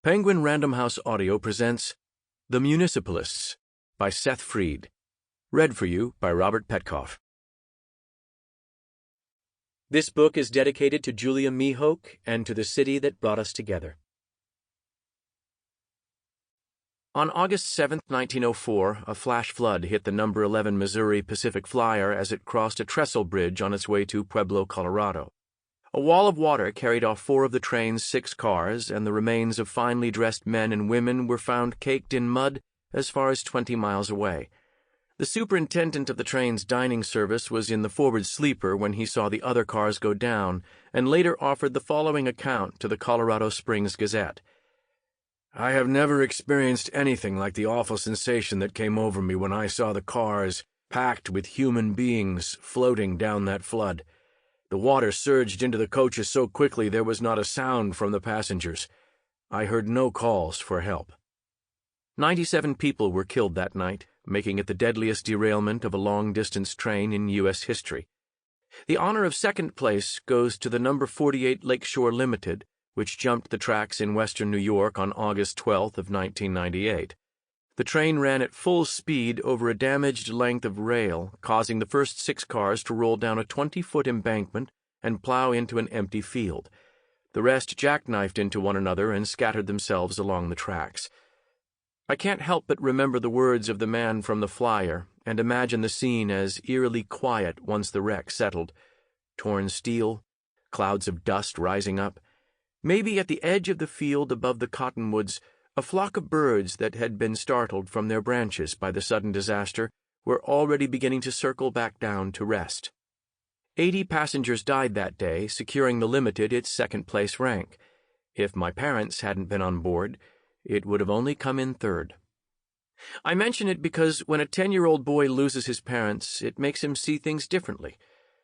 Penguin Random House Audio presents The Municipalists by Seth Freed. Read for you by Robert Petkoff. This book is dedicated to Julia Meehoke and to the city that brought us together. On August 7, 1904, a flash flood hit the No. 11 Missouri Pacific Flyer as it crossed a trestle bridge on its way to Pueblo, Colorado. A wall of water carried off 4 of the train's 6 cars, and the remains of finely dressed men and women were found caked in mud as far as 20 miles away. The superintendent of the train's dining service was in the forward sleeper when he saw the other cars go down, and later offered the following account to the Colorado Springs Gazette. "I have never experienced anything like the awful sensation that came over me when I saw the cars, packed with human beings, floating down that flood. The water surged into the coaches so quickly there was not a sound from the passengers. I heard no calls for help." 97 people were killed that night, making it the deadliest derailment of a long-distance train in U.S. history. The honor of second place goes to the No. 48 Lakeshore Limited, which jumped the tracks in western New York on August 12th of 1998. The train ran at full speed over a damaged length of rail, causing the first 6 cars to roll down a 20-foot embankment and plow into an empty field. The rest jackknifed into one another and scattered themselves along the tracks. I can't help but remember the words of the man from the flyer and imagine the scene as eerily quiet once the wreck settled. Torn steel, clouds of dust rising up. Maybe at the edge of the field above the cottonwoods, a flock of birds that had been startled from their branches by the sudden disaster were already beginning to circle back down to rest. 80 passengers died that day, securing the Limited its second-place rank. If my parents hadn't been on board, it would have only come in third. I mention it because when a 10-year-old boy loses his parents, it makes him see things differently.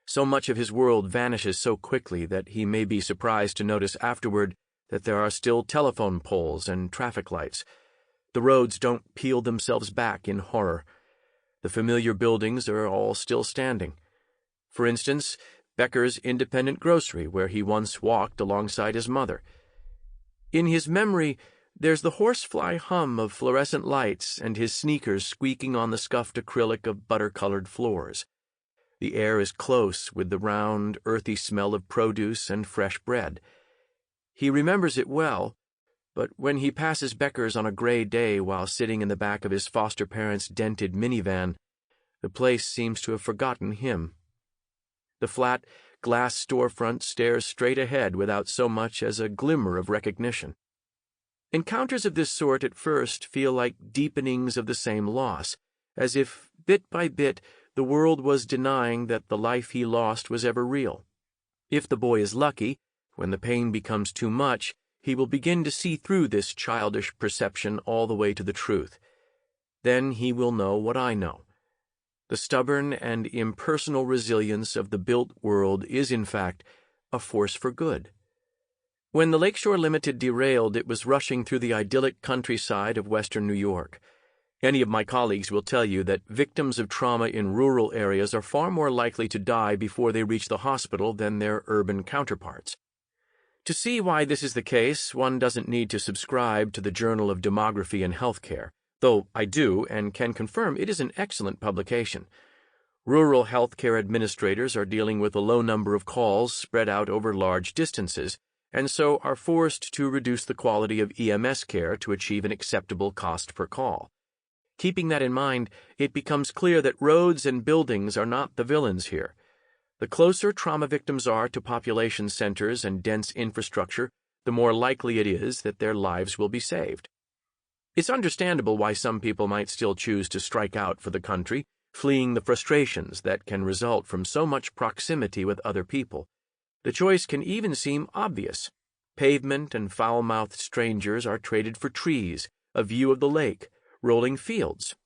So much of his world vanishes so quickly that he may be surprised to notice afterward that there are still telephone poles and traffic lights. The roads don't peel themselves back in horror. The familiar buildings are all still standing. For instance, Becker's independent grocery, where he once walked alongside his mother. In his memory, there's the horsefly hum of fluorescent lights and his sneakers squeaking on the scuffed acrylic of butter-colored floors. The air is close with the round, earthy smell of produce and fresh bread. He remembers it well, but when he passes Becker's on a gray day while sitting in the back of his foster parents' dented minivan, the place seems to have forgotten him. The flat, glass storefront stares straight ahead without so much as a glimmer of recognition. Encounters of this sort at first feel like deepenings of the same loss, as if, bit by bit, the world was denying that the life he lost was ever real. If the boy is lucky, when the pain becomes too much, he will begin to see through this childish perception all the way to the truth. Then he will know what I know. The stubborn and impersonal resilience of the built world is, in fact, a force for good. When the Lakeshore Limited derailed, it was rushing through the idyllic countryside of western New York. Any of my colleagues will tell you that victims of trauma in rural areas are far more likely to die before they reach the hospital than their urban counterparts. To see why this is the case, one doesn't need to subscribe to the Journal of Demography and Healthcare, though I do and can confirm it is an excellent publication. Rural healthcare administrators are dealing with a low number of calls spread out over large distances, and so are forced to reduce the quality of EMS care to achieve an acceptable cost per call. Keeping that in mind, it becomes clear that roads and buildings are not the villains here. The closer trauma victims are to population centers and dense infrastructure, the more likely it is that their lives will be saved. It's understandable why some people might still choose to strike out for the country, fleeing the frustrations that can result from so much proximity with other people. The choice can even seem obvious. Pavement and foul-mouthed strangers are traded for trees, a view of the lake, rolling fields.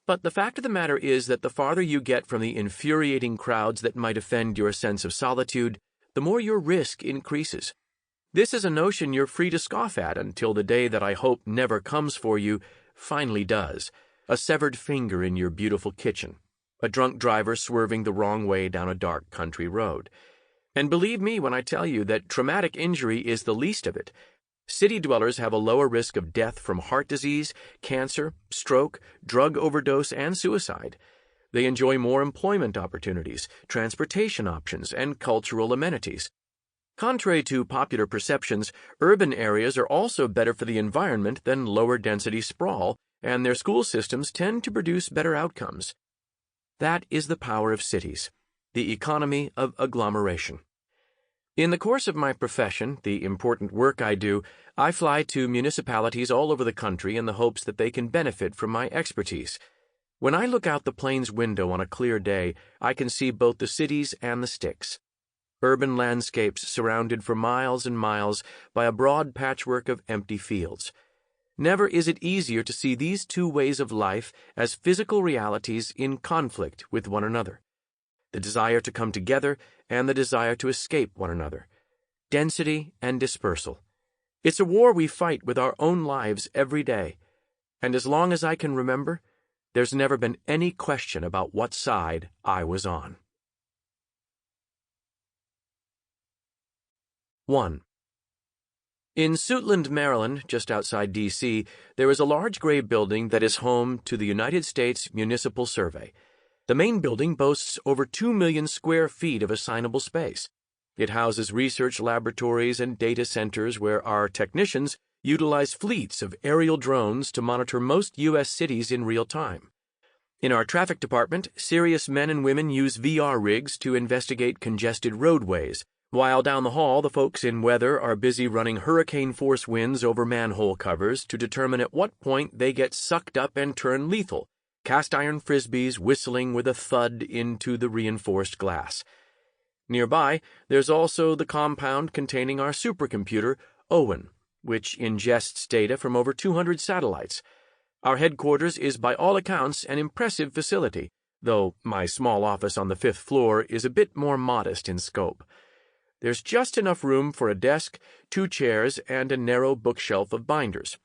But the fact of the matter is that the farther you get from the infuriating crowds that might offend your sense of solitude, the more your risk increases. This is a notion you're free to scoff at until the day that I hope never comes for you finally does. A severed finger in your beautiful kitchen. A drunk driver swerving the wrong way down a dark country road. And believe me when I tell you that traumatic injury is the least of it. City dwellers have a lower risk of death from heart disease, cancer, stroke, drug overdose, and suicide. They enjoy more employment opportunities, transportation options, and cultural amenities. Contrary to popular perceptions, urban areas are also better for the environment than lower-density sprawl, and their school systems tend to produce better outcomes. That is the power of cities, the economy of agglomeration. In the course of my profession, the important work I do, I fly to municipalities all over the country in the hopes that they can benefit from my expertise. When I look out the plane's window on a clear day, I can see both the cities and the sticks. Urban landscapes surrounded for miles and miles by a broad patchwork of empty fields. Never is it easier to see these two ways of life as physical realities in conflict with one another. The desire to come together and the desire to escape one another. Density and dispersal. It's a war we fight with our own lives every day, and as long as I can remember, there's never been any question about what side I was on. 1. In Suitland, Maryland, just outside D.C., there is a large gray building that is home to the United States Municipal Survey. The main building boasts over 2 million square feet of assignable space. It houses research laboratories and data centers where our technicians utilize fleets of aerial drones to monitor most U.S. cities in real time. In our traffic department, serious men and women use VR rigs to investigate congested roadways, while down the hall the folks in weather are busy running hurricane-force winds over manhole covers to determine at what point they get sucked up and turn lethal, cast-iron frisbees whistling with a thud into the reinforced glass. Nearby, there's also the compound containing our supercomputer, Owen, which ingests data from over 200 satellites. Our headquarters is by all accounts an impressive facility, though my small office on the 5th floor is a bit more modest in scope. There's just enough room for a desk, 2 chairs, and a narrow bookshelf of binders.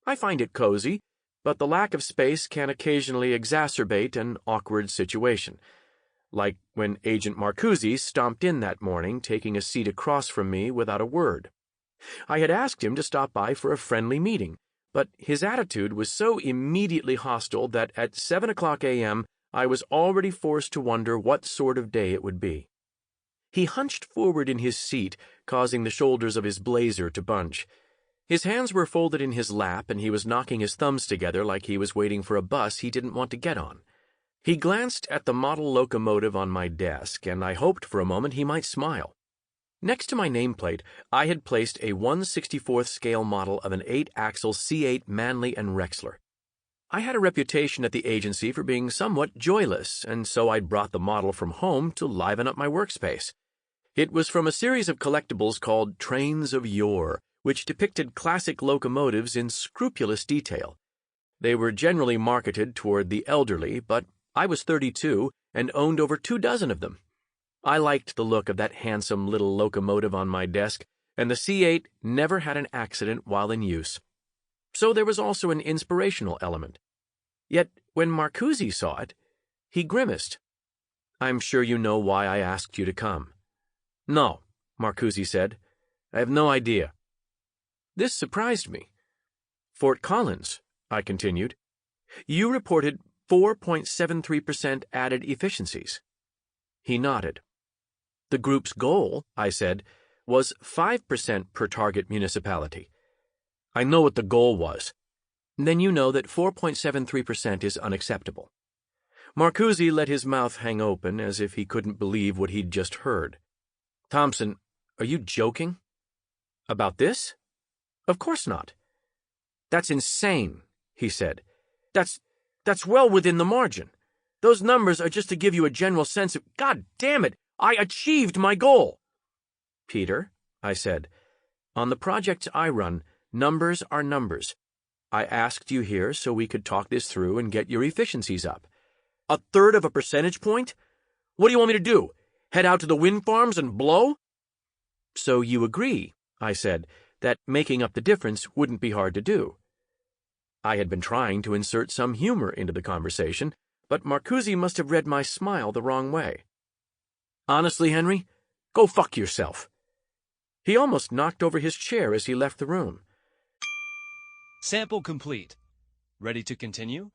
I find it cozy, but the lack of space can occasionally exacerbate an awkward situation, like when Agent Marcuzzi stomped in that morning, taking a seat across from me without a word. I had asked him to stop by for a friendly meeting, but his attitude was so immediately hostile that at 7 o'clock a.m. I was already forced to wonder what sort of day it would be. He hunched forward in his seat, causing the shoulders of his blazer to bunch. His hands were folded in his lap, and he was knocking his thumbs together like he was waiting for a bus he didn't want to get on. He glanced at the model locomotive on my desk, and I hoped for a moment he might smile. Next to my nameplate, I had placed a 1/64th scale model of an 8-axle C8 Manley and Rexler. I had a reputation at the agency for being somewhat joyless, and so I'd brought the model from home to liven up my workspace. It was from a series of collectibles called Trains of Yore, which depicted classic locomotives in scrupulous detail. They were generally marketed toward the elderly, but I was 32 and owned over 2 dozen of them. I liked the look of that handsome little locomotive on my desk, and the C8 never had an accident while in use. So there was also an inspirational element. Yet when Marcuzzi saw it, he grimaced. "I'm sure you know why I asked you to come." "No," Marcuzzi said. "I have no idea." This surprised me. "Fort Collins," I continued. "You reported 4.73% added efficiencies." He nodded. "The group's goal," I said, "was 5% per target municipality." "I know what the goal was." "Then you know that 4.73% is unacceptable." Marcuzzi let his mouth hang open as if he couldn't believe what he'd just heard. "Thompson, are you joking?" "About this?" "Of course not." "That's insane," he said. That's well within the margin. Those numbers are just to give you a general sense of, God damn it, I achieved my goal." "Peter," I said, "on the projects I run, numbers are numbers. I asked you here so we could talk this through and get your efficiencies up." "A third of a percentage point? What do you want me to do? Head out to the wind farms and blow?" "So you agree," I said, "that making up the difference wouldn't be hard to do." I had been trying to insert some humor into the conversation, but Marcuzzi must have read my smile the wrong way. "Honestly, Henry, go fuck yourself." He almost knocked over his chair as he left the room. Sample complete. Ready to continue?